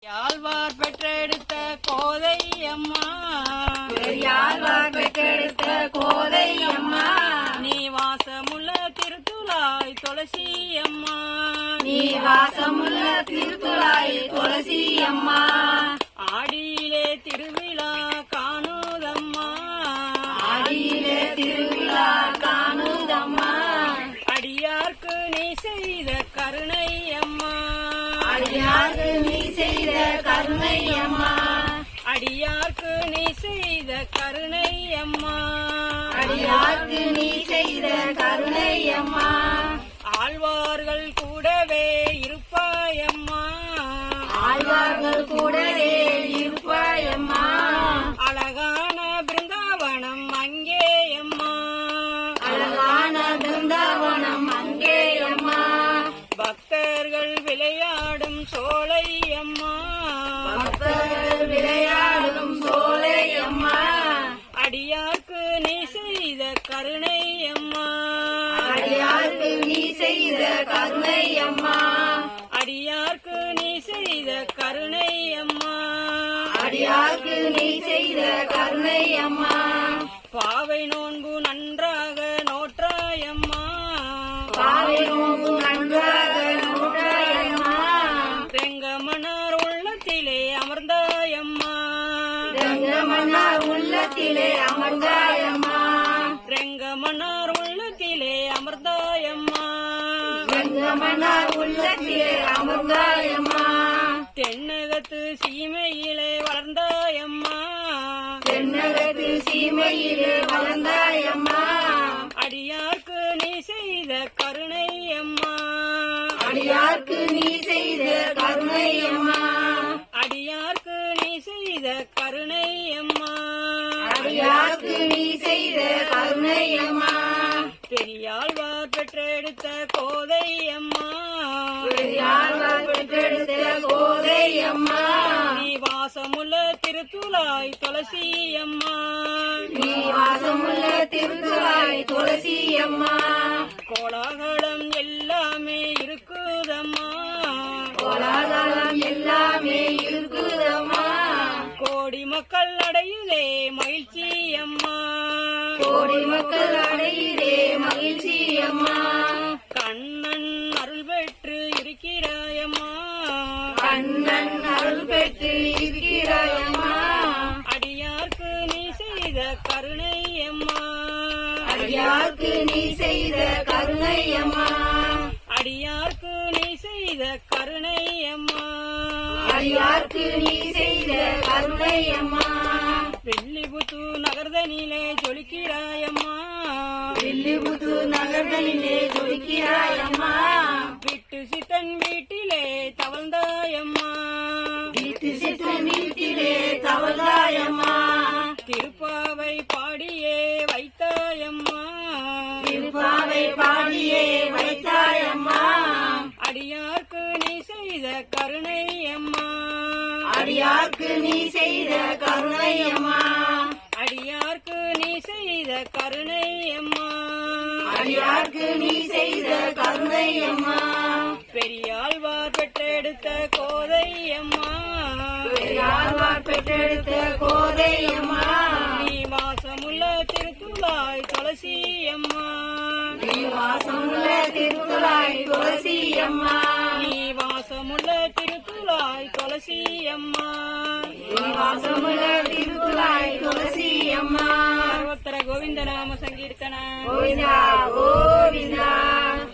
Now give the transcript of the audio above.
யாழ்வார் பெற்றெடுத்த கோதை அம்மா, யாழ்வார் பெற்றெடுத்த கோதை அம்மா, நீ வாசமுள்ள திருத்துழாய் துளசி அம்மா, நீ வாசமுள்ள திருத்துழாய் துளசி அம்மா, ஆடியிலே திருவிழா காணுதம்மா, ஆடியிலே திருவிழா காணுதம்மா, அடியார்க்கு நீ செய்த கருணை அம்மா, அடியார்க்கு நீ செய்த கருணை அம்மா, அடியார்க்கு நீ செய்த கருணை அம்மா, அடியார்க்கு நீ செய்த கருணை அம்மா, ஆழ்வார்கள் கூடவே இருப்பாயம்மா, ஆழ்வார்கள் கூடவே இருப்பாயம்மா, அழகான பிருந்தாவனம் அங்கே அம்மா, அழகான பிருந்தாவனம் அங்கே அம்மா, பக்தர்கள் விளையாடும் சோலை அம்மா, பக்தர்கள் விளையாடும் சோலை அம்மா, அடியார்க்கு நீ செய்த கருணை அம்மா, அடியார்க்கு நீ செய்த கருணை அம்மா, அடியார்க்கு நீ செய்த கருணை அம்மா, அடியார்க்கு நீ செய்த கருணை அம்மா, பாவை நோன்பு நன்றாக நோற்றாயம்மா, பாவை நோம்பு நன்றாக நோட்டாயம்மா, ரெங்கமனார் உள்ளத்திலே அமர்ந்தாயம்மா, ரங்கமன்னார் உள்ளத்திலே அமர்ந்தாயம்மா, ரெங்கமனார் உள்ளத்திலே அமர்ந்தாயம்மா, ரங்கமன்னார் உள்ளத்திலே அமர்ந்தாயம்மா, தென்னகத்து சீமையிலே வளர்ந்தாயம்மா, தென்னகத்து சீமையிலே வளர்ந்தாயம்மா, அடியார்க்கு நீ செய்த கருணை அம்மா, அடியார்க்கு நீ செய்த கருணை அம்மா, அடியார்க்கு நீ செய்த கருணை அம்மா, அடியார்க்கு நீ செய்த கருணை அம்மா, பெரியாழ்வார் பெற்றெடுத்த கோதை அம்மா, யாழ்வார் பெற்றெடுத்த கோதை அம்மா, நீ வாசமுள்ள திருத்துழாய் துளசி அம்மா, நீ வாசமுள்ள திருத்துழாய் துளசி அம்மா, கோலாகலம் எல்லாமே இருக்குதம்மா, கோலாகலம் எல்லாமே இருக்குதம்மா, கோடி மக்கள் அடையுதே மகிழ்ச்சி அம்மா, கோடி மக்கள் அடையிலே மகிழ்ச்சி அம்மா, கண்ணன் அருள் பெற்று இருக்கிறாயம்மா, கண்ணன் அருள் பெற்று இருக்கிறாயம்மா, அடியார்க்கு நீ செய்த கருணை அம்மா, அடியார்க்கு நீ செய்த கருணை அம்மா, அடியார்க்கு நீ செய்த கருணை அம்மா, அடியார்க்கு நீ செய்த கருணை அம்மா, வெள்ளிபுத்து நகர்தனிலே ஜொலிக்கிறாயம்மா, வில்லிபுத்தூர் நகர்களிலே ஜொலிக்கிறாயம்மா, விட்டு சித்தன் வீட்டிலே தவழ்ந்தாயம்மா, வீட்டு சித்தன் வீட்டிலே தவழ்ந்தாயம்மா, திருப்பாவை பாடியே வைத்தாயம்மா, திருப்பாவை பாடியே வைத்தாயம்மா, அடியார்க்கு நீ செய்த கருணை அம்மா, அடியார்க்கு நீ செய்த கருணை அம்மா, அடியார்க்கு நீ செய்த கருணை அம்மா, அடியார்க்கு நீ செய்த கருணை அம்மா, பெரியாழ்வார் பெற்றெடுத்த கோதை அம்மா, யாழ்வார் பெற்றெடுத்த கோதை அம்மா, நீ வாசமுள்ள திருத்துழாய் துளசி அம்மா, நீ வாசமுள்ள திருத்துழாய் துளசி அம்மா, நீ வாசமுள்ள திருத்துழாய் துளசி அம்மா, நீ வாசமுள்ள திருத்துழாய் துளசி அம்மா, சர்வத்திர கோவிந்த நாம சங்கீர்த்தன கோவிந்தா கோவிந்தா.